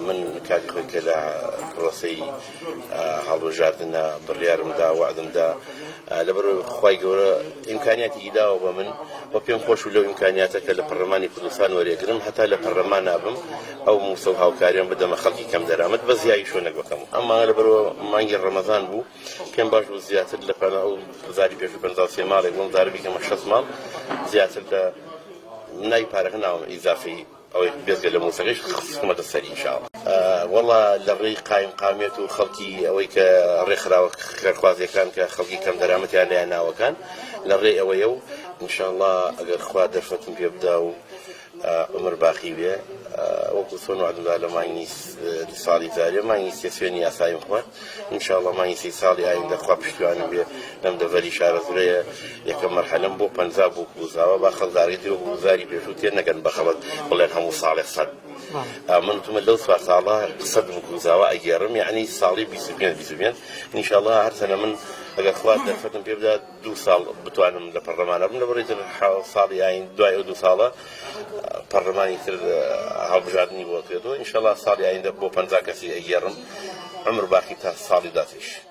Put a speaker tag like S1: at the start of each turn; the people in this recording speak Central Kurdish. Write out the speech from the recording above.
S1: من کاتی خۆی کە لە پرۆسەی هەڵبژاردنە بڕیارمدا وعدمدا لەبەر خوای گەورە ئیمکانیاتی داوە بە من بە پێم خۆش و لەو ئیمکانیاتە کە لە پەرلەمانی کوردستان وەرێگرم هەتا لە پەرلەمان نابم ئەو موسە و هاوکاریان بدەمە خەڵکی کەم دەرامەت بە زیایی شوێنە بکەم ئەمما لەبەرەوە مانگی ڕەمەزان بوو پێم باش بوو زیاتر لە ئەو 1953 ماڵێک بۆم زارە بیکەمە 6 ماڵ زیاتر لە نای پارەکە ناوم ئیزافی ئەوەی بێزگە لە موسەقیش خستمەتە سەری ئینشاءڵڵا وەڵا لە ڕێی قایم قامێت و خەڵکی ئەوەی کە ڕێکخراوە کارخوازیەکان کە خەڵکی کەم دەرامەتیان لە ناوەکان لە ڕێ ئەوەیە و ئینشاءڵڵا ئەگەر خوا دەرفەتم پێ بدا و عمر باقی بێ وەکو چۆن وعدمدا لە مانگی ساڵی جارێ مانگی سێ سوێنی یاسایم خوارد ئینشاءڵڵا مانگی سی ساڵی ئایندە خوا پشتیوانم بێ لەم دەڤەری شارە زورەیە یەکەم مەرحەلەم بۆ 50 بۆ کوزاوە با خەڵداری دێ و گوزاری پێشوو تێ نەکەن بە خەڵک بڵێن هەموو ساڵێ سەد من وتمە لەو سوار ساڵە سەد کوزاوە ئەگێڕم یعنی ساڵی 25 ئینشاءڵڵا هەر سەنە من ئەگەر خوا دەرفەتم پێ بدا 2 ساڵ بتوانم لە پەرلەمانە بم لەبەرەوەی ساڵی ئاین دوای ئەو 2 ساڵە پەرلەمانی تر هەڵبژاردننی بۆ دێتەوە ئینشاءڵڵا ساڵی ئایندە بۆ 50 کەسی ئەگێڕم عمر باقی تا ساڵی داتیش